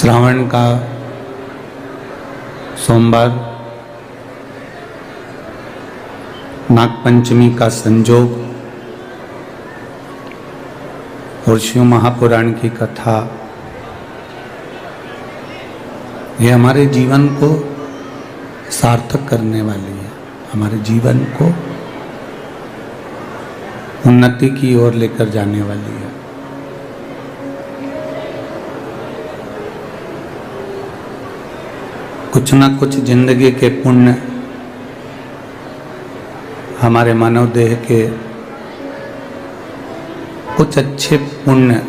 श्रावण का सोमवार, नागपंचमी का संजोग और शिव महापुराण की कथा, ये हमारे जीवन को सार्थक करने वाली है, हमारे जीवन को उन्नति की ओर लेकर जाने वाली है। कुछ ना कुछ जिंदगी के पुण्य हमारे मानव देह के कुछ अच्छे पुण्य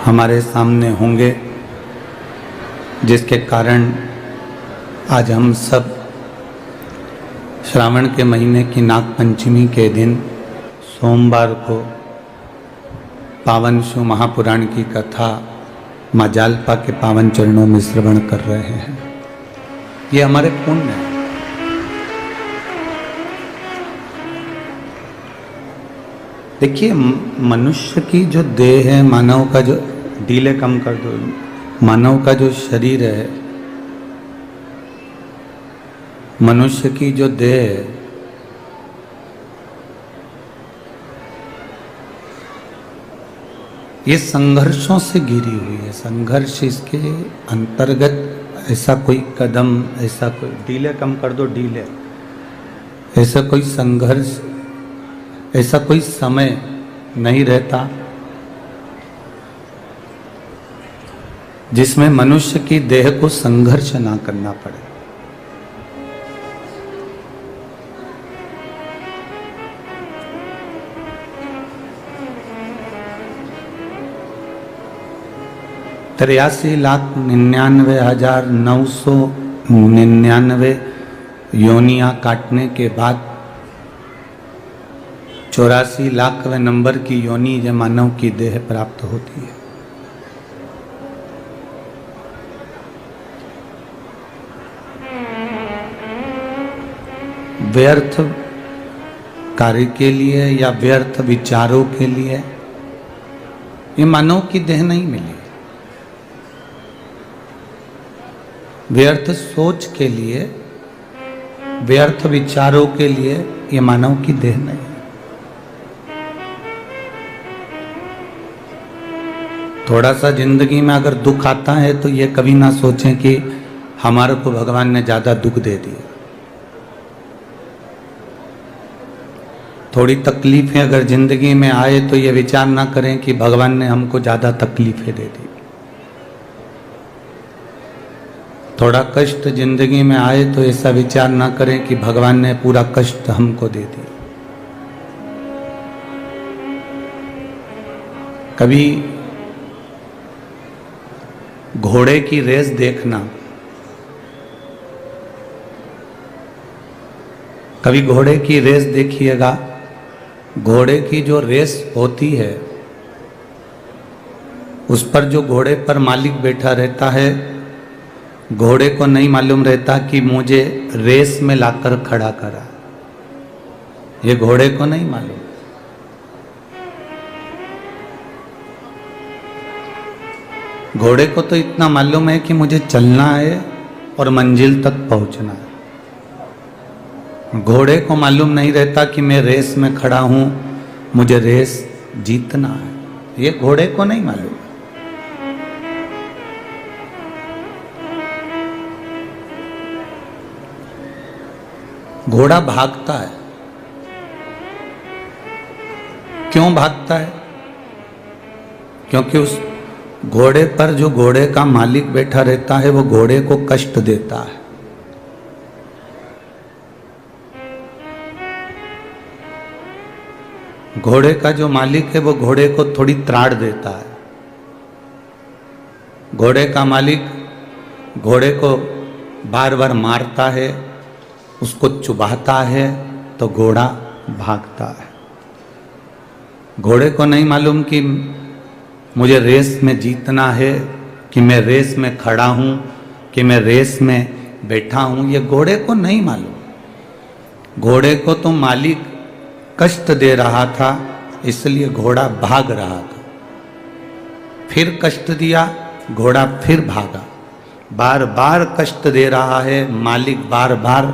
हमारे सामने होंगे, जिसके कारण आज हम सब श्रावण के महीने की नागपंचमी के दिन सोमवार को पावन शिव महापुराण की कथा माँ जालपा के पावन चरणों में श्रवण कर रहे हैं। ये हमारे पुण्य है। देखिए, मनुष्य की जो देह है, मानव का जो ढीले कम कर दो, मानव का जो शरीर है, मनुष्य की जो देह है, ये संघर्षों से घिरी हुई है। संघर्ष इसके अंतर्गत ऐसा कोई कदम, ऐसा कोई ढीले कम कर दो, ढीले, ऐसा कोई संघर्ष, ऐसा कोई समय नहीं रहता जिसमें मनुष्य की देह को संघर्ष ना करना पड़े। तिरासी लाख 99,999 योनियां काटने के बाद 84 लाखवें नंबर की योनि जो मानव की देह प्राप्त होती है। व्यर्थ कार्य के लिए या व्यर्थ विचारों के लिए ये मानव की देह नहीं मिली। व्यर्थ सोच के लिए, व्यर्थ विचारों के लिए ये मानव की देह नहीं है। थोड़ा सा जिंदगी में अगर दुख आता है तो ये कभी ना सोचें कि हमारे को भगवान ने ज्यादा दुख दे दिया। थोड़ी तकलीफें अगर जिंदगी में आए तो ये विचार ना करें कि भगवान ने हमको ज्यादा तकलीफें दे दी। थोड़ा कष्ट जिंदगी में आए तो ऐसा विचार ना करें कि भगवान ने पूरा कष्ट हमको दे दिया। कभी घोड़े की रेस देखना, कभी घोड़े की रेस देखिएगा। घोड़े की जो रेस होती है, उस पर जो घोड़े पर मालिक बैठा रहता है, घोड़े को नहीं मालूम रहता कि मुझे रेस में लाकर खड़ा करा। ये घोड़े को नहीं मालूम। घोड़े को तो इतना मालूम है कि मुझे चलना है और मंजिल तक पहुंचना है। घोड़े को मालूम नहीं रहता कि मैं रेस में खड़ा हूं, मुझे रेस जीतना है। ये घोड़े को नहीं मालूम। घोड़ा भागता है। क्यों भागता है? क्योंकि उस घोड़े पर जो घोड़े का मालिक बैठा रहता है, वो घोड़े को कष्ट देता है। घोड़े का जो मालिक है वो घोड़े को थोड़ी त्राड़ देता है। घोड़े का मालिक घोड़े को बार बार मारता है, उसको चुभाता है, तो घोड़ा भागता है। घोड़े को नहीं मालूम कि मुझे रेस में जीतना है, कि मैं रेस में खड़ा हूं, कि मैं रेस में बैठा हूं। ये घोड़े को नहीं मालूम। घोड़े को तो मालिक कष्ट दे रहा था, इसलिए घोड़ा भाग रहा था। फिर कष्ट दिया घोड़ा फिर भागा। बार बार कष्ट दे रहा है, मालिक बार बार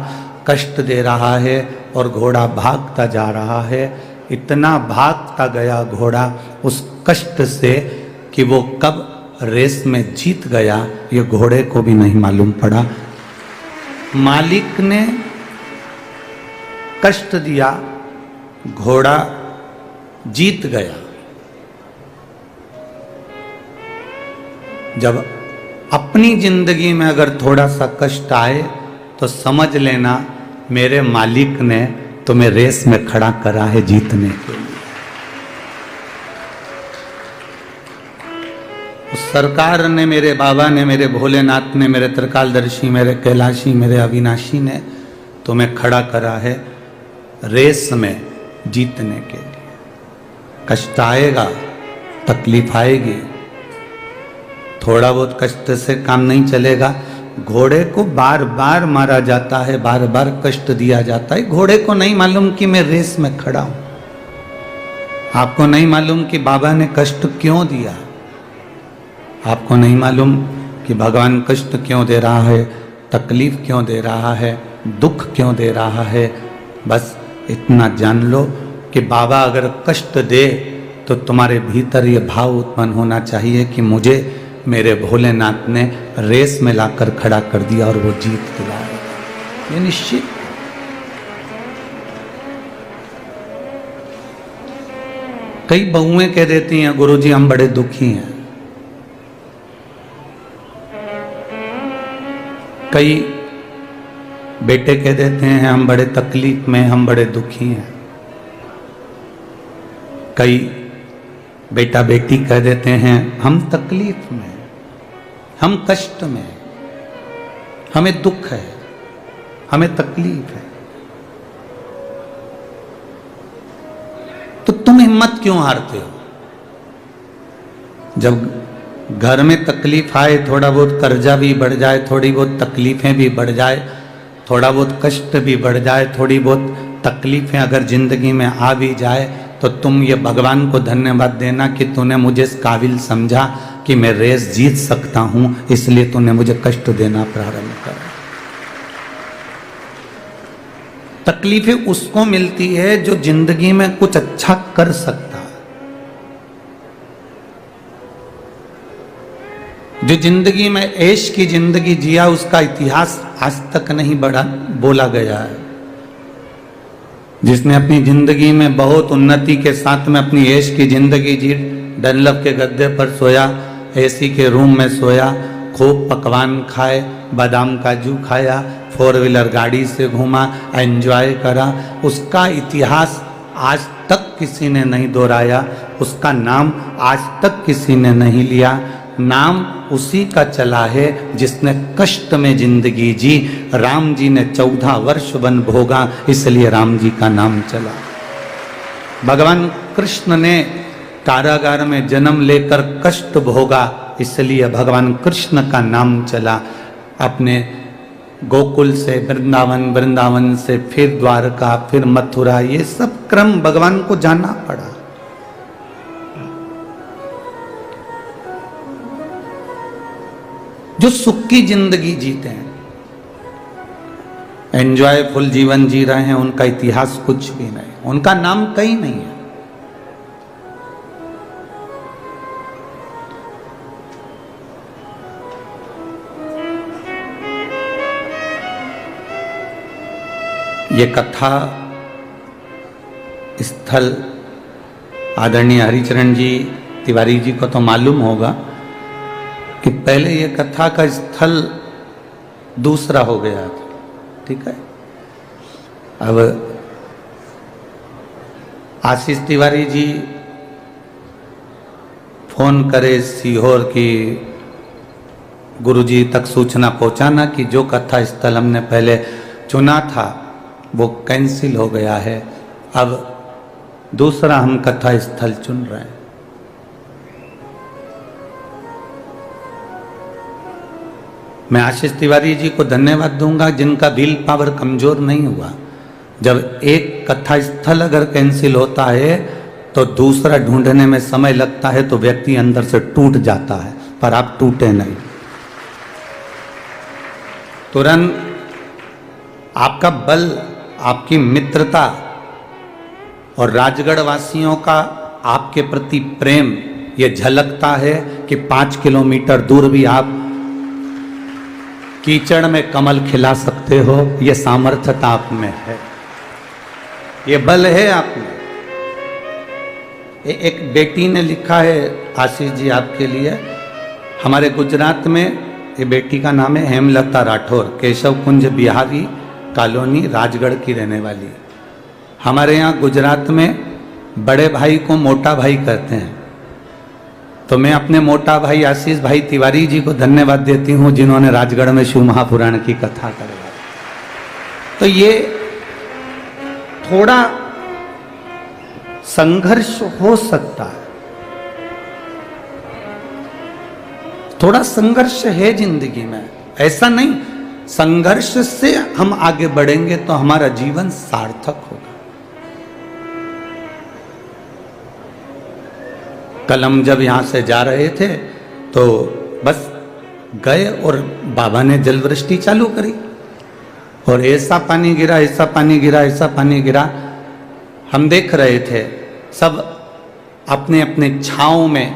कष्ट दे रहा है और घोड़ा भागता जा रहा है। इतना भागता गया घोड़ा उस कष्ट से कि वो कब रेस में जीत गया ये घोड़े को भी नहीं मालूम पड़ा। मालिक ने कष्ट दिया, घोड़ा जीत गया। जब अपनी जिंदगी में अगर थोड़ा सा कष्ट आए तो समझ लेना मेरे मालिक ने तुम्हें रेस में खड़ा करा है जीतने के लिए। उस सरकार ने, मेरे बाबा ने, मेरे भोलेनाथ ने, मेरे त्रिकालदर्शी, मेरे कैलाशी, मेरे अविनाशी ने तुम्हें खड़ा करा है रेस में जीतने के लिए। कष्ट आएगा, तकलीफ आएगी, थोड़ा बहुत कष्ट से काम नहीं चलेगा। घोड़े को बार बार मारा जाता है, बार बार कष्ट दिया जाता है। घोड़े को नहीं मालूम कि मैं रेस में खड़ा हूं। आपको नहीं मालूम कि बाबा ने कष्ट क्यों दिया, आपको नहीं मालूम कि भगवान कष्ट क्यों दे रहा है, तकलीफ क्यों दे रहा है, दुख क्यों दे रहा है। बस इतना जान लो कि बाबा अगर कष्ट दे तो तुम्हारे भीतर ये भाव उत्पन्न होना चाहिए कि मुझे मेरे भोलेनाथ ने रेस में लाकर खड़ा कर दिया और वो जीत दिलाएगा, ये निश्चित। कई बहुएं कह देती हैं गुरुजी हम बड़े दुखी हैं, कई बेटे कह देते हैं हम बड़े तकलीफ में, हम बड़े दुखी हैं। कई बेटा बेटी कह देते हैं हम तकलीफ में, हम कष्ट में, हमें दुख है, हमें तकलीफ है। तो तुम हिम्मत क्यों हारते हो? जब घर में तकलीफ आए, थोड़ा बहुत कर्जा भी बढ़ जाए, थोड़ी बहुत तकलीफें भी बढ़ जाए, थोड़ा बहुत कष्ट भी बढ़ जाए, थोड़ी बहुत तकलीफें अगर जिंदगी में आ भी जाए, तो तुम ये भगवान को धन्यवाद देना कि तूने मुझे इस काबिल समझा कि मैं रेस जीत सकता हूं, इसलिए तूने मुझे कष्ट देना प्रारंभ करा। तकलीफें उसको मिलती है जो जिंदगी में कुछ अच्छा कर सकता है, जो जिंदगी में ऐश की जिंदगी जिया, उसका इतिहास आज तक नहीं बढ़ा बोला गया है। जिसने अपनी जिंदगी में बहुत उन्नति के साथ में अपनी ऐश की जिंदगी जी, डनलप के गद्दे पर सोया, एसी के रूम में सोया, खूब पकवान खाए, बादाम काजू खाया, 4 व्हीलर गाड़ी से घूमा, एंजॉय करा, उसका इतिहास आज तक किसी ने नहीं दोहराया, उसका नाम आज तक किसी ने नहीं लिया। नाम उसी का चला है जिसने कष्ट में जिंदगी जी। राम जी ने 14 वर्ष वन भोगा, इसलिए राम जी का नाम चला। भगवान कृष्ण ने कारागार में जन्म लेकर कष्ट भोगा, इसलिए भगवान कृष्ण का नाम चला। अपने गोकुल से वृंदावन, वृंदावन से फिर द्वारका, फिर मथुरा, ये सब क्रम भगवान को जाना पड़ा। जो सुख की जिंदगी जीते हैं, एंजॉयफुल जीवन जी रहे हैं, उनका इतिहास कुछ भी नहीं, उनका नाम कहीं नहीं है। ये कथा स्थल आदरणीय हरिचरण जी तिवारी जी को तो मालूम होगा कि पहले ये कथा का स्थल दूसरा हो गया था, ठीक है। अब आशीष तिवारी जी फोन करे सीहोर की गुरुजी तक सूचना पहुंचाना कि जो कथा स्थल हमने पहले चुना था वो कैंसिल हो गया है, अब दूसरा हम कथा स्थल चुन रहे हैं। मैं आशीष तिवारी जी को धन्यवाद दूंगा जिनका विल पावर कमजोर नहीं हुआ। जब एक कथा स्थल अगर कैंसिल होता है तो दूसरा ढूंढने में समय लगता है, तो व्यक्ति अंदर से टूट जाता है, पर आप टूटे नहीं। तुरंत आपका बल, आपकी मित्रता और राजगढ़ वासियों का आपके प्रति प्रेम ये झलकता है कि 5 किलोमीटर दूर भी आप कीचड़ में कमल खिला सकते हो। ये सामर्थ्यता आप में है, ये बल है आप में। एक बेटी ने लिखा है, आशीष जी आपके लिए, हमारे गुजरात में ये बेटी का नाम है हेमलता राठौर, केशव कुंज बिहारी कॉलोनी राजगढ़ की रहने वाली। हमारे यहाँ गुजरात में बड़े भाई को मोटा भाई कहते हैं, तो मैं अपने मोटा भाई आशीष भाई तिवारी जी को धन्यवाद देती हूँ जिन्होंने राजगढ़ में शिव महापुराण की कथा करवाई। तो ये थोड़ा संघर्ष हो सकता है, थोड़ा संघर्ष है जिंदगी में, ऐसा नहीं। संघर्ष से हम आगे बढ़ेंगे तो हमारा जीवन सार्थक होगा। कल हम जब यहां से जा रहे थे तो बस गए और बाबा ने जल वृष्टि चालू करी और ऐसा पानी गिरा, ऐसा पानी गिरा, ऐसा पानी गिरा। हम देख रहे थे सब अपने अपने छांव में,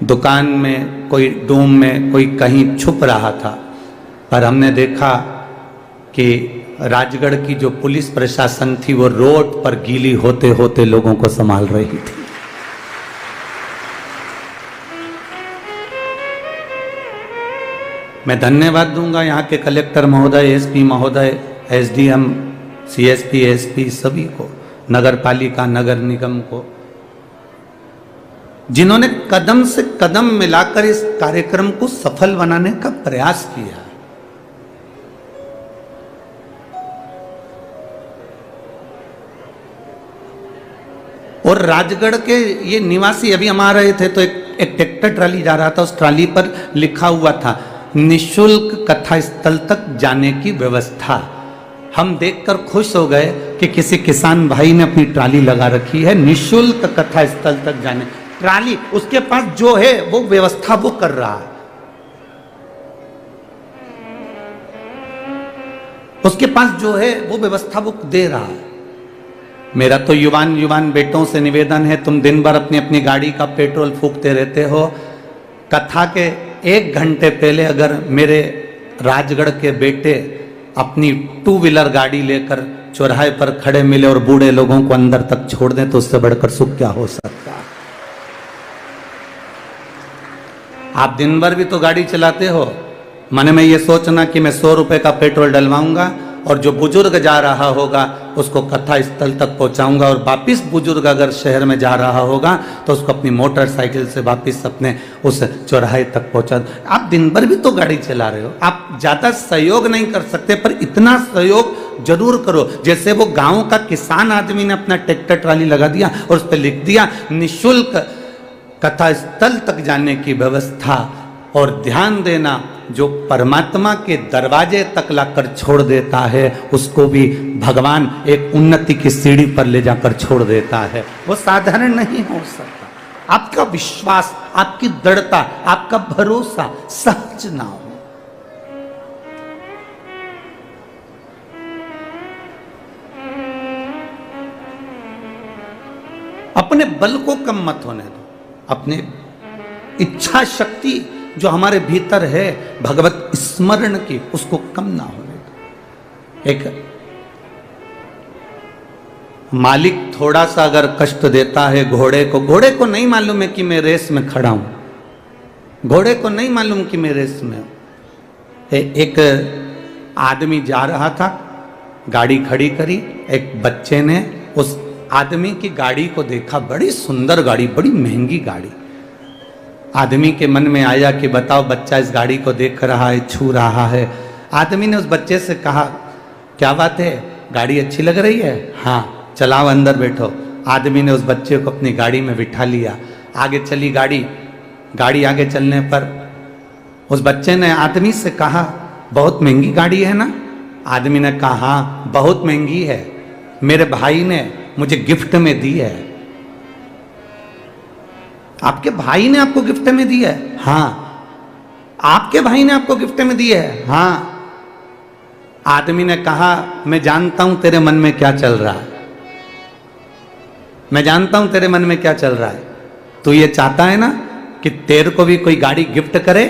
दुकान में, कोई डूम में, कोई कहीं छुप रहा था। पर हमने देखा कि राजगढ़ की जो पुलिस प्रशासन थी वो रोड पर गीली होते होते लोगों को संभाल रही थी। मैं धन्यवाद दूंगा यहाँ के कलेक्टर महोदय, एसपी महोदय, एसडीएम, सीएसपी, एसपी सभी को, नगर पालिका, नगर निगम को, जिन्होंने कदम से कदम मिलाकर इस कार्यक्रम को सफल बनाने का प्रयास किया। और राजगढ़ के ये निवासी अभी हम आ रहे थे तो एक ट्रैक्टर ट्राली जा रहा था, उस ट्राली पर लिखा हुआ था निशुल्क कथा स्थल तक जाने की व्यवस्था। हम देखकर खुश हो गए कि किसी किसान भाई ने अपनी ट्राली लगा रखी है, निशुल्क कथा स्थल तक जाने। ट्राली उसके पास जो है वो व्यवस्था वो कर रहा है, उसके पास जो है वो व्यवस्था वो दे रहा है। मेरा तो युवान बेटों से निवेदन है, तुम दिन भर अपनी अपनी गाड़ी का पेट्रोल फूकते रहते हो। कथा के 1 घंटे पहले अगर मेरे राजगढ़ के बेटे अपनी 2 व्हीलर गाड़ी लेकर चौराहे पर खड़े मिले और बूढ़े लोगों को अंदर तक छोड़ दें तो उससे बढ़कर सुख क्या हो सकता है। आप दिन भर भी तो गाड़ी चलाते हो, मन में ये सोचना कि मैं 100 रुपए का पेट्रोल डलवाऊंगा और जो बुजुर्ग जा रहा होगा उसको कथा स्थल तक पहुंचाऊंगा, और वापिस बुजुर्ग अगर शहर में जा रहा होगा तो उसको अपनी मोटरसाइकिल से वापिस अपने उस चौराहे तक पहुंचा। आप दिन भर भी तो गाड़ी चला रहे हो, आप ज्यादा सहयोग नहीं कर सकते पर इतना सहयोग जरूर करो। जैसे वो गांव का किसान आदमी ने अपना ट्रैक्टर ट्राली लगा दिया और उस पर लिख दिया निःशुल्क कथा स्थल तक जाने की व्यवस्था। और ध्यान देना, जो परमात्मा के दरवाजे तक लाकर छोड़ देता है उसको भी भगवान एक उन्नति की सीढ़ी पर ले जाकर छोड़ देता है। वो साधारण नहीं हो सकता। आपका विश्वास, आपकी दृढ़ता, आपका भरोसा सहज ना हो। अपने बल को कम मत होने दो, अपने इच्छा शक्ति जो हमारे भीतर है भगवत स्मरण की, उसको कम ना होने दो। एक मालिक थोड़ा सा अगर कष्ट देता है घोड़े को नहीं मालूम है कि मैं रेस में खड़ा हूं, घोड़े को नहीं मालूम कि मैं रेस में हूं। एक आदमी जा रहा था, गाड़ी खड़ी करी, एक बच्चे ने उस आदमी की गाड़ी को देखा, बड़ी सुंदर गाड़ी, बड़ी महंगी गाड़ी। आदमी के मन में आया कि बताओ, बच्चा इस गाड़ी को देख रहा है, छू रहा है। आदमी ने उस बच्चे से कहा, क्या बात है, गाड़ी अच्छी लग रही है? हाँ, चलाओ, अंदर बैठो। आदमी ने उस बच्चे को अपनी गाड़ी में बिठा लिया, आगे चली गाड़ी। गाड़ी आगे चलने पर उस बच्चे ने आदमी से कहा, बहुत महंगी गाड़ी है ना? आदमी ने कहा, हाँ बहुत महंगी है, मेरे भाई ने मुझे गिफ्ट में दी है। आपके भाई ने आपको गिफ्ट में दी है? हाँ। आपके भाई ने आपको गिफ्ट में दी है? हाँ। आदमी ने कहा मैं जानता हूं तेरे मन में क्या चल रहा है, मैं जानता हूं तेरे मन में क्या चल रहा है। तू ये चाहता है ना कि तेरे को भी कोई गाड़ी गिफ्ट करे?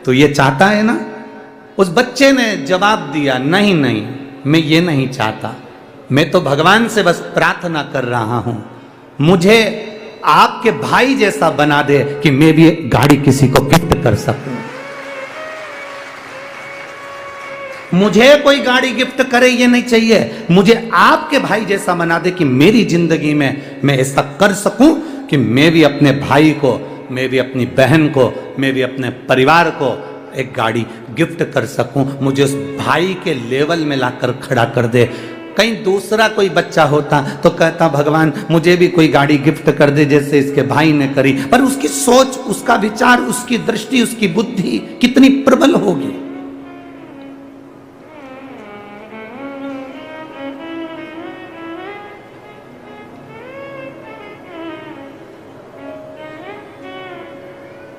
तो ये चाहता है ना? उस बच्चे ने जवाब दिया, नहीं नहीं, मैं ये नहीं चाहता, मैं तो भगवान से बस प्रार्थना कर रहा हूं, मुझे आपके भाई जैसा बना दे कि मैं भी गाड़ी किसी को गिफ्ट कर सकूं। मुझे कोई गाड़ी गिफ्ट करे ये नहीं चाहिए, मुझे आपके भाई जैसा बना दे कि मेरी जिंदगी में मैं ऐसा कर सकूं कि मैं भी अपने भाई को, मैं भी अपनी बहन को, मैं भी अपने परिवार को एक गाड़ी गिफ्ट कर सकूं। मुझे उस भाई के लेवल में लाकर खड़ा कर दे। कहीं दूसरा कोई बच्चा होता तो कहता भगवान मुझे भी कोई गाड़ी गिफ्ट कर दे जैसे इसके भाई ने करी। पर उसकी सोच, उसका विचार, उसकी दृष्टि, उसकी बुद्धि कितनी प्रबल होगी।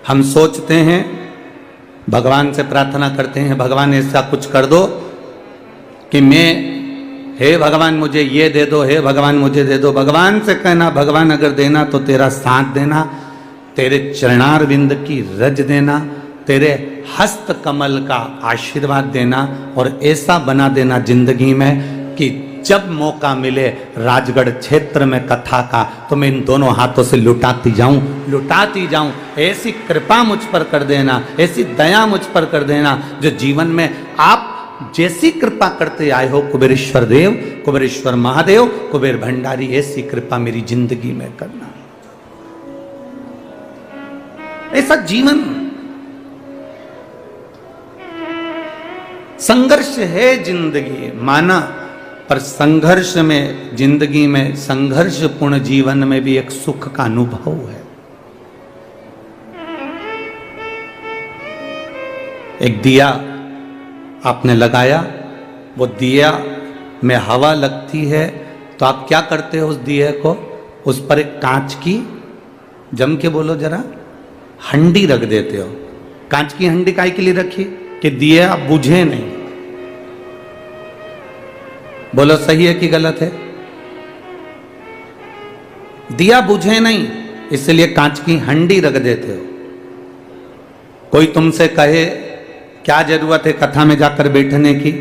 हम सोचते हैं, भगवान से प्रार्थना करते हैं, भगवान ऐसा कुछ कर दो कि मैं, हे भगवान मुझे ये दे दो, हे भगवान मुझे दे दो। भगवान से कहना, भगवान अगर देना तो तेरा साथ देना, तेरे चरणार विंद की रज देना, तेरे हस्त कमल का आशीर्वाद देना और ऐसा बना देना जिंदगी में कि जब मौका मिले राजगढ़ क्षेत्र में कथा का तो मैं इन दोनों हाथों से लुटाती जाऊं। ऐसी कृपा मुझ पर कर देना, ऐसी दया मुझ पर कर देना जो जीवन में आप जैसी कृपा करते आए हो, कुबेरेश्वर देव, कुबेरेश्वर महादेव, कुबेर भंडारी, ऐसी कृपा मेरी जिंदगी में करना। ऐसा जीवन संघर्ष है जिंदगी माना, पर संघर्ष में, जिंदगी में संघर्षपूर्ण जीवन में भी एक सुख का अनुभव है। एक दिया आपने लगाया, वो दिया में हवा लगती है तो आप क्या करते हो? उस दिए को, उस पर एक कांच की, जम के बोलो जरा, हंडी रख देते हो। कांच की हंडी काहे के लिए रखी? कि दिया बुझे नहीं। बोलो सही है कि गलत है? दिया बुझे नहीं, इसलिए कांच की हंडी रख देते हो। कोई तुमसे कहे क्या जरूरत है कथा में जाकर बैठने की,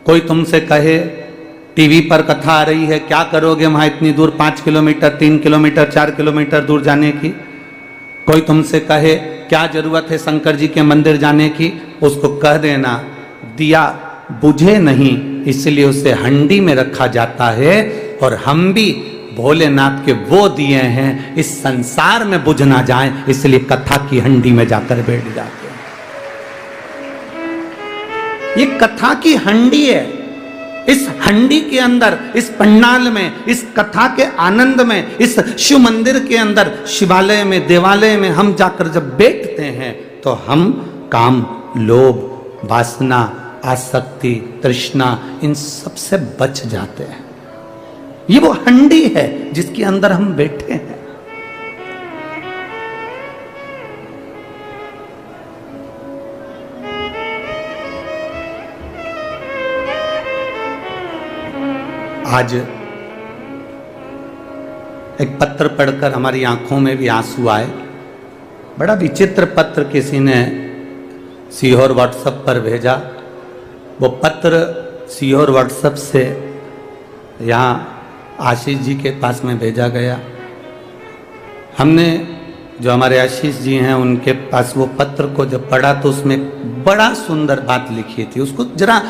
कोई तुमसे कहे टीवी पर कथा आ रही है, क्या करोगे वहां इतनी दूर, 5 किलोमीटर, 3 किलोमीटर, 4 किलोमीटर दूर जाने की। कोई तुमसे कहे क्या जरूरत है शंकर जी के मंदिर जाने की, उसको कह देना दिया बुझे नहीं, इसलिए उसे हंडी में रखा जाता है। और हम भी भोलेनाथ के वो दिए हैं, इस संसार में बुझ ना जाए, इसलिए कथा की हंडी में जाकर बैठ जाते हैं। ये कथा की हंडी है। इस हंडी के अंदर, इस पंडाल में, इस कथा के आनंद में, इस शिव मंदिर के अंदर, शिवालय में, देवालय में हम जाकर जब बैठते हैं तो हम काम, लोभ, वासना, आसक्ति, तृष्णा, इन सब से बच जाते हैं। ये वो हंडी है जिसके अंदर हम बैठे हैं। आज एक पत्र पढ़कर हमारी आंखों में भी आंसू आए। बड़ा विचित्र पत्र किसी ने सीहोर व्हाट्सएप पर भेजा। वो पत्र सीहोर व्हाट्सएप से यहाँ आशीष जी के पास में भेजा गया। हमने, जो हमारे आशीष जी हैं, उनके पास वो पत्र को जब पढ़ा तो उसमें बड़ा सुंदर बात लिखी थी। उसको जरा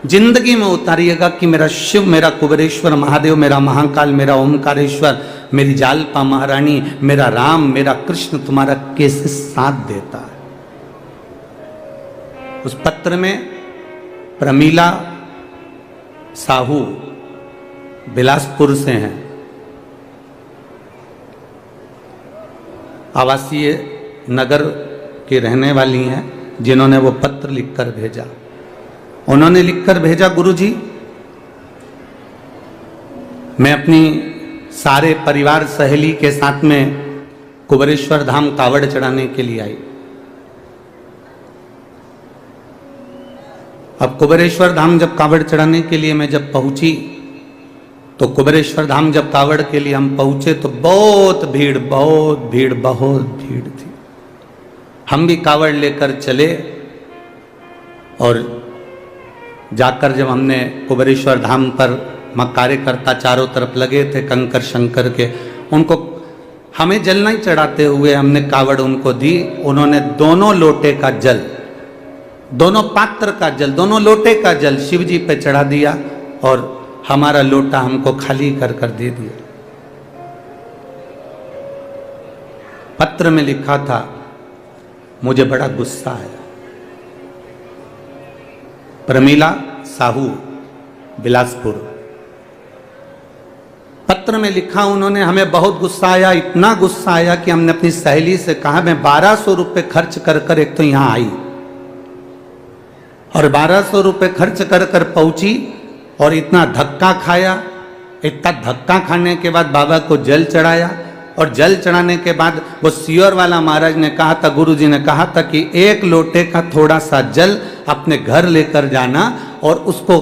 जिंदगी में उतारिएगा कि मेरा शिव, मेरा कुबेरेश्वर महादेव, मेरा महाकाल, मेरा ओमकारेश्वर, मेरी जालपा महारानी, मेरा राम, मेरा कृष्ण तुम्हारा कैसे साथ देता है। उस पत्र में प्रमीला साहू बिलासपुर से हैं, आवासीय नगर की रहने वाली हैं, जिन्होंने वो पत्र लिखकर भेजा। उन्होंने लिखकर भेजा, गुरुजी मैं अपनी सारे परिवार सहेली के साथ में कुबेरेश्वर धाम कावड़ चढ़ाने के लिए आई। अब कुबेरेश्वर धाम जब कावड़ चढ़ाने के लिए मैं जब पहुंची, तो कुबेरेश्वर धाम जब कावड़ के लिए हम पहुंचे तो बहुत भीड़ थी। हम भी कावड़ लेकर चले और जाकर जब हमने कुबेरेश्वर धाम पर कार्यकर्ता चारों तरफ लगे थे कंकर शंकर के, उनको हमें जल नहीं चढ़ाते हुए हमने कावड़ उनको दी। उन्होंने दोनों लोटे का जल, दोनों पात्र का जल, दोनों लोटे का जल शिव जी पे चढ़ा दिया और हमारा लोटा हमको खाली कर कर दे दिया। पत्र में लिखा था, मुझे बड़ा गुस्सा आया। प्रमीला साहू, बिलासपुर। पत्र में लिखा उन्होंने, हमें बहुत गुस्सा आया, इतना गुस्सा आया कि हमने अपनी सहेली से कहा मैं 1200 रुपये खर्च कर कर एक तो यहां आई और 1200 रुपये खर्च कर कर पहुंची और इतना धक्का खाया। इतना धक्का खाने के बाद बाबा को जल चढ़ाया और जल चढ़ाने के बाद वो सियोर वाला महाराज ने कहा था, गुरुजी ने कहा था कि एक लोटे का थोड़ा सा जल अपने घर लेकर जाना और उसको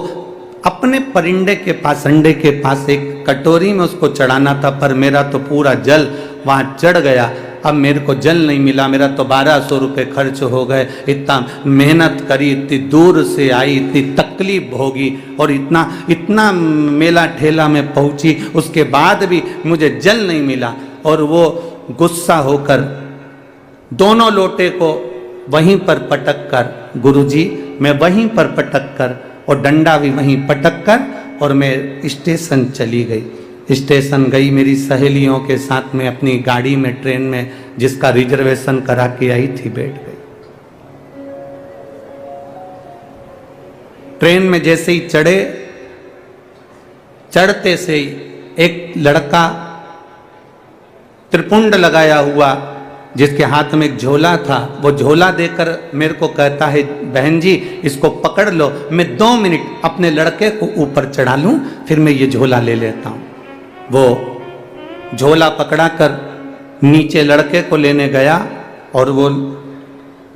अपने परिंदे के पास, अंडे के पास एक कटोरी में उसको चढ़ाना था। पर मेरा तो पूरा जल वहां चढ़ गया। अब मेरे को जल नहीं मिला, मेरा तो 1200 रुपये खर्च हो गए। इतना मेहनत करी, इतनी दूर से आई, इतनी तकलीफ भोगी और इतना मेला ठेला में पहुंची, उसके बाद भी मुझे जल नहीं मिला। और वो गुस्सा होकर दोनों लोटे को वहीं पर पटक कर, गुरुजी मैं वहीं पर पटक कर और डंडा भी वहीं पटक कर और मैं स्टेशन चली गई। स्टेशन गई मेरी सहेलियों के साथ में अपनी गाड़ी में, ट्रेन में जिसका रिजर्वेशन करा के आई थी, बैठ गई। ट्रेन में जैसे ही चढ़े, चढ़ते से ही एक लड़का त्रिपुंड लगाया हुआ जिसके हाथ में एक झोला था, वो झोला देकर मेरे को कहता है, बहन जी इसको पकड़ लो, मैं 2 मिनट अपने लड़के को ऊपर चढ़ा लूं, फिर मैं ये झोला ले लेता हूं। वो झोला पकड़ा कर नीचे लड़के को लेने गया और वो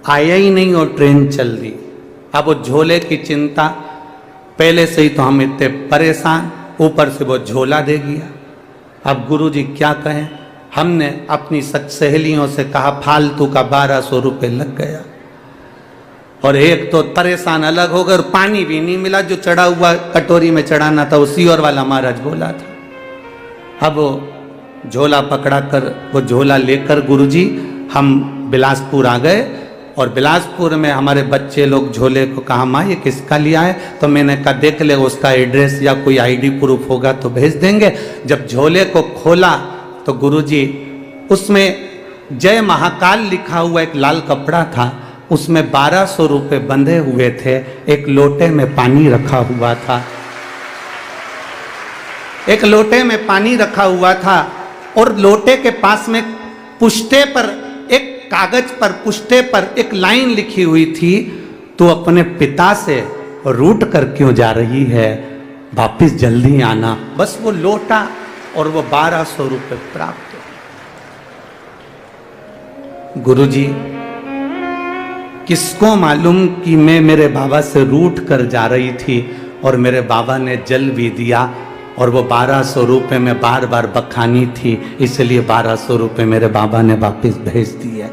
आया ही नहीं और ट्रेन चल दी। अब वो झोले की चिंता, पहले से ही तो हम इतने परेशान, ऊपर से वो झोला दे गया। अब गुरुजी क्या कहें, हमने अपनी सहेलियों से कहा फालतू का 1200 रुपये लग गया और एक तो परेशान अलग हो गए और पानी भी नहीं मिला, जो चढ़ा हुआ कटोरी में चढ़ाना था वो सियोर वाला महाराज बोला था। अब वो झोला पकड़ा कर, वो झोला लेकर गुरुजी हम बिलासपुर आ गए और बिलासपुर में हमारे बच्चे लोग झोले को कहा, माँ ये किसका लिया है? तो मैंने कहा देख ले, उसका एड्रेस या कोई आईडी प्रूफ होगा तो भेज देंगे। जब झोले को खोला तो गुरुजी उसमें जय महाकाल लिखा हुआ एक लाल कपड़ा था, उसमें 1200 रुपये बंधे हुए थे। एक लोटे में पानी रखा हुआ था, एक लोटे में पानी रखा हुआ था और लोटे के पास में पुष्टे पर, एक कागज पर पुष्टे पर एक लाइन लिखी हुई थी, तू अपने पिता से रूठ कर क्यों जा रही है, वापिस जल्दी आना। बस वो लोटा और वो 1200 रुपये प्राप्त। गुरुजी किसको मालूम कि मैं मेरे बाबा से रूठ कर जा रही थी और मेरे बाबा ने जल भी दिया और वो 1200 रुपये में बार बार बखानी थी, इसलिए 1200 रुपये मेरे बाबा ने वापस भेज दिए।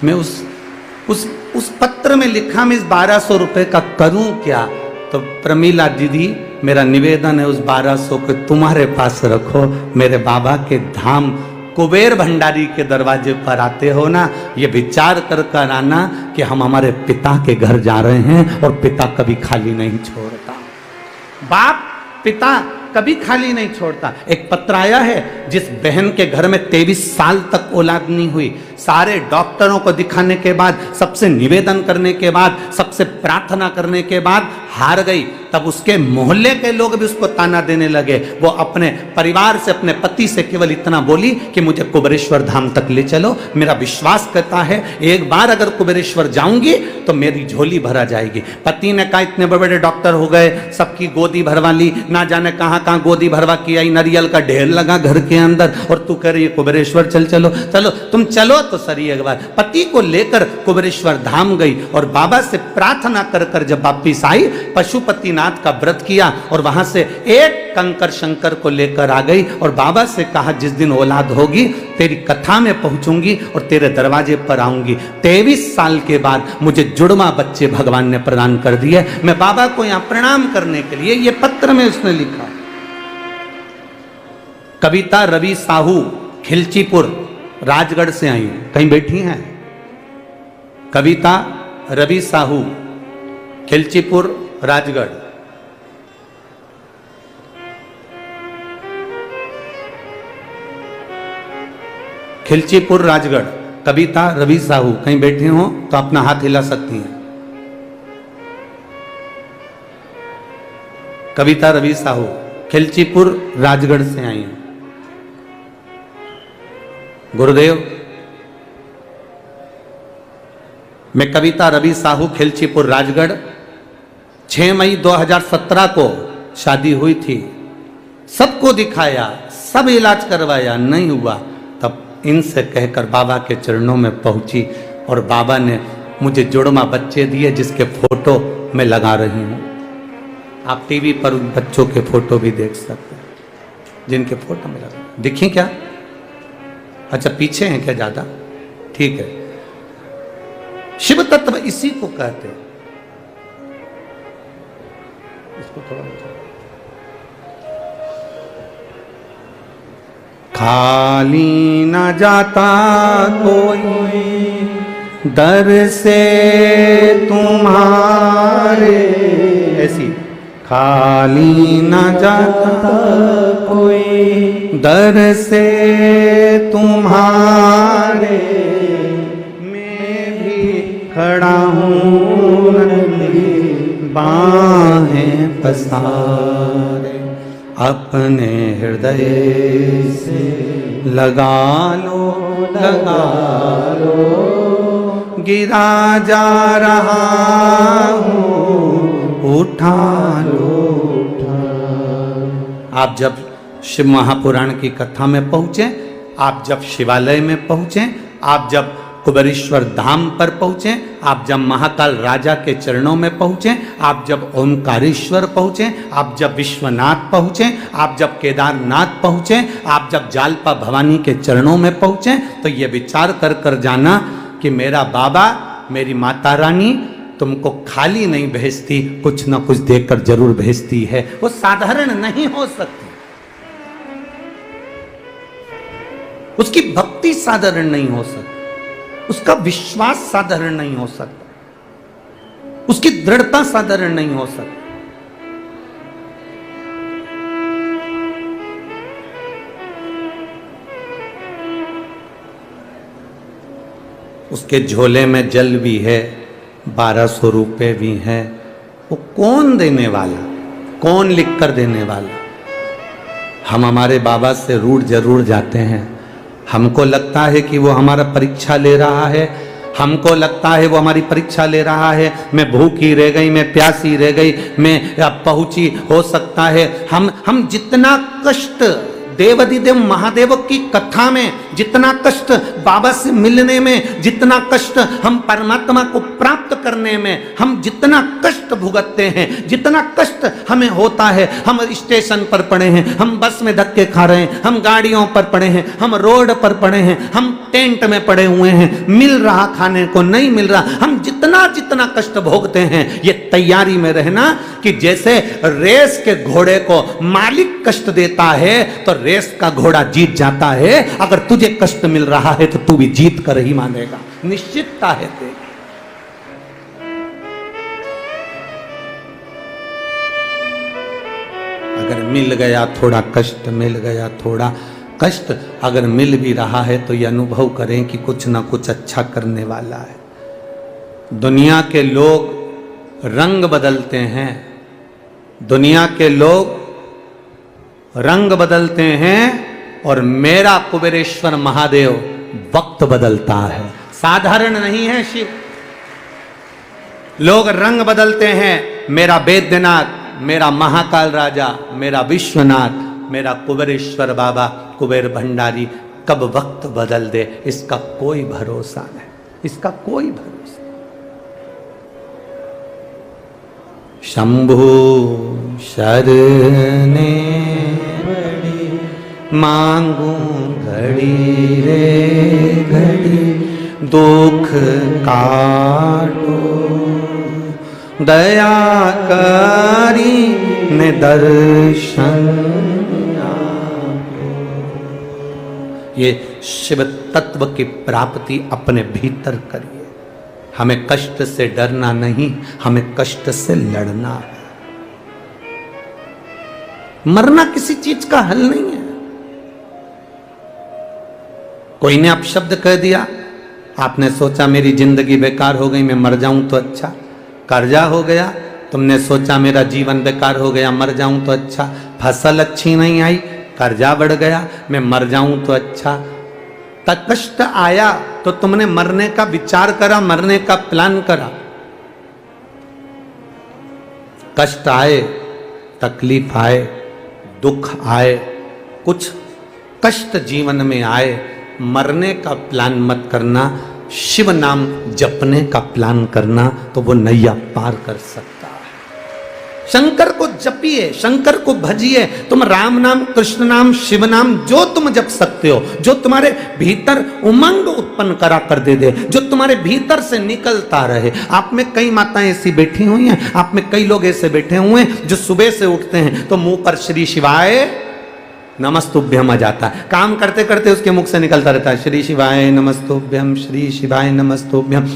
मैं उस पत्र में लिखा मैं इस 1200 रुपये का करूं क्या? तो प्रमीला दीदी मेरा निवेदन है उस 1200 को तुम्हारे पास रखो, मेरे बाबा के धाम कुबेर भंडारी के दरवाजे पर आते हो ना, ये विचार कर कर आना कि हम हमारे पिता के घर जा रहे हैं और पिता कभी खाली नहीं छोड़ता। बाप पिता कभी खाली नहीं छोड़ता। एक पत्र आया है जिस बहन के घर में 23 साल तक औलाद नहीं हुई, सारे डॉक्टरों को दिखाने के बाद, सबसे निवेदन करने के बाद, सबसे प्रार्थना करने के बाद हार गई। तब उसके मोहल्ले के लोग भी उसको ताना देने लगे। वो अपने परिवार से, अपने पति से केवल इतना बोली कि मुझे कुबेरेश्वर धाम तक ले चलो। मेरा विश्वास करता है एक बार अगर कुबेरेश्वर जाऊंगी तो मेरी झोली भरा जाएगी। पति ने कहा इतने बड़े बड़े डॉक्टर हो गए, सबकी गोदी भरवा ली, ना जाने कहां कहां गोदी भरवा की आई, नारियल का ढेर लगा घर के अंदर, और तू कह रही है कुबेरेश्वर चल चलो। चलो तुम चलो तो सही एक बार। पति को लेकर कुबेरेश्वर धाम गई और बाबा से प्रार्थना कर कर जब वापिस आई, पशुपतिनाथ का व्रत किया और वहां से एक कंकर शंकर को लेकर आ गई और बाबा से कहा जिस दिन औलाद होगी तेरी कथा में पहुंचूंगी और तेरे दरवाजे पर आऊंगी। 23 साल के बाद मुझे जुड़वा बच्चे भगवान ने प्रदान कर दिए। मैं बाबा को यहां प्रणाम करने के लिए, ये पत्र में उसने लिखा। कविता रवि साहू, खिलचीपुर, राजगढ़ से आई हूं। कहीं बैठी हैं? कविता रवि साहू, खिलचीपुर, राजगढ़। खिलचीपुर, राजगढ़। कविता रवि साहू कहीं बैठे हो तो अपना हाथ हिला सकती हैं। कविता रवि साहू, खिलचीपुर, राजगढ़ से आई हूं। गुरुदेव, मैं कविता रवि साहू, खिलचीपुर, राजगढ़। 6 मई 2017 को शादी हुई थी। सबको दिखाया, सब इलाज करवाया, नहीं हुआ। तब इनसे कहकर बाबा के चरणों में पहुंची और बाबा ने मुझे जुड़वा बच्चे दिए जिसके फोटो मैं लगा रही हूं। आप टीवी पर उन बच्चों के फोटो भी देख सकते हैं जिनके फोटो में लगा। दिखें क्या? अच्छा पीछे हैं क्या ज्यादा? ठीक है। शिव तत्व इसी को कहते हैं। इसको थोड़ा खाली न जाता कोई दर से तुम्हारे, ऐसी खाली न जाता कोई दर से तुम्हारे, मैं भी खड़ा हूँ बाहें पसारे, अपने हृदय से लगा लो, लगा लो, गिरा जा रहा हूँ, उठा लो, उठा। आप जब शिव महापुराण की कथा में पहुंचे, आप जब शिवालय में पहुंचे, आप जब कुबेरेश्वर धाम पर पहुंचे, आप जब महाकाल राजा के चरणों में पहुंचे, आप जब ओमकारेश्वर पहुंचे, आप जब विश्वनाथ पहुंचे, आप जब केदारनाथ पहुंचे, आप जब जालपा भवानी के चरणों में पहुंचे, तो ये विचार कर कर जाना कि मेरा बाबा, मेरी माता रानी तुमको खाली नहीं भेजती, कुछ ना कुछ देकर जरूर भेजती है। वो साधारण नहीं हो सकती, उसकी भक्ति साधारण नहीं हो सकती, उसका विश्वास साधारण नहीं हो सकता, उसकी दृढ़ता साधारण नहीं हो सकती। उसके झोले में जल भी है, 1200 रुपए भी हैं। वो कौन देने वाला, कौन लिख कर देने वाला? हम हमारे बाबा से रूठ जरूर जाते हैं। हमको लगता है कि वो हमारा परीक्षा ले रहा है, हमको लगता है वो हमारी परीक्षा ले रहा है। मैं भूखी रह गई, मैं प्यासी रह गई, मैं पहुंची, हो सकता है हम जितना कष्ट देवाधिदेव महादेव की कथा में, जितना कष्ट बाबा से मिलने में, जितना कष्ट हम परमात्मा को प्राप्त करने में, हम जितना कष्ट भुगतते हैं, जितना कष्ट हमें होता है, हम स्टेशन पर पड़े हैं, हम बस में धक्के खा रहे हैं, हम गाड़ियों पर पड़े हैं, हम रोड पर पड़े हैं, हम टेंट में पड़े हुए हैं, मिल रहा खाने को नहीं मिल रहा, हम जितना जितना कष्ट भोगते हैं, ये तैयारी में रहना कि जैसे रेस के घोड़े को मालिक कष्ट देता है तो रेस का घोड़ा जीत जाता है। अगर तुझे कष्ट मिल रहा है तो तू भी जीत कर ही मानेगा, निश्चितता है तेरी। अगर मिल गया थोड़ा कष्ट, मिल गया थोड़ा कष्ट अगर मिल भी रहा है तो ये अनुभव करें कि कुछ ना कुछ अच्छा करने वाला है। दुनिया के लोग रंग बदलते हैं, दुनिया के लोग रंग बदलते हैं, और मेरा कुबेरेश्वर महादेव वक्त बदलता है, साधारण नहीं है शिव। लोग रंग बदलते हैं, मेरा वैद्यनाथ, मेरा महाकाल राजा, मेरा विश्वनाथ, मेरा कुबेरेश्वर बाबा, कुबेर भंडारी कब वक्त बदल दे इसका कोई भरोसा नहीं, इसका कोई भरोसा। शंभु शरणे मांगू घड़ी रे घड़ी, दुख काटो दया करी ने दर्शन। ये शिव तत्व की प्राप्ति अपने भीतर करिए। हमें कष्ट से डरना नहीं, हमें कष्ट से लड़ना है। मरना किसी चीज का हल नहीं है। कोई ने अपशब्द कह दिया, आपने सोचा मेरी जिंदगी बेकार हो गई, मैं मर जाऊं तो अच्छा। कर्जा हो गया, तुमने सोचा मेरा जीवन बेकार हो गया, मर जाऊं तो अच्छा। फसल अच्छी नहीं आई, कर्जा बढ़ गया, मैं मर जाऊं तो अच्छा। कष्ट आया तो तुमने मरने का विचार करा, मरने का प्लान करा। कष्ट आए, तकलीफ आए, दुख आए, कुछ कष्ट जीवन में आए, मरने का प्लान मत करना, शिव नाम जपने का प्लान करना, तो वो नैया पार कर सकता है। शंकर को जपिए, शंकर को भजिए। तुम राम नाम, कृष्ण नाम, शिव नाम जो तुम जप सकते हो, जो तुम्हारे भीतर उमंग उत्पन्न करा कर दे, जो तुम्हारे भीतर से निकलता रहे। आप में कई माताएं ऐसी बैठी हुई हैं, आप में कई लोग ऐसे बैठे हुए हैं जो सुबह से उठते हैं तो मुंह पर श्री शिवाय नमस्तुभ्यम आ जाता है, काम करते करते उसके मुख से निकलता रहता है श्री शिवाय नमस्तुभ्यम, श्री शिवाय नमस्तुभ्यम।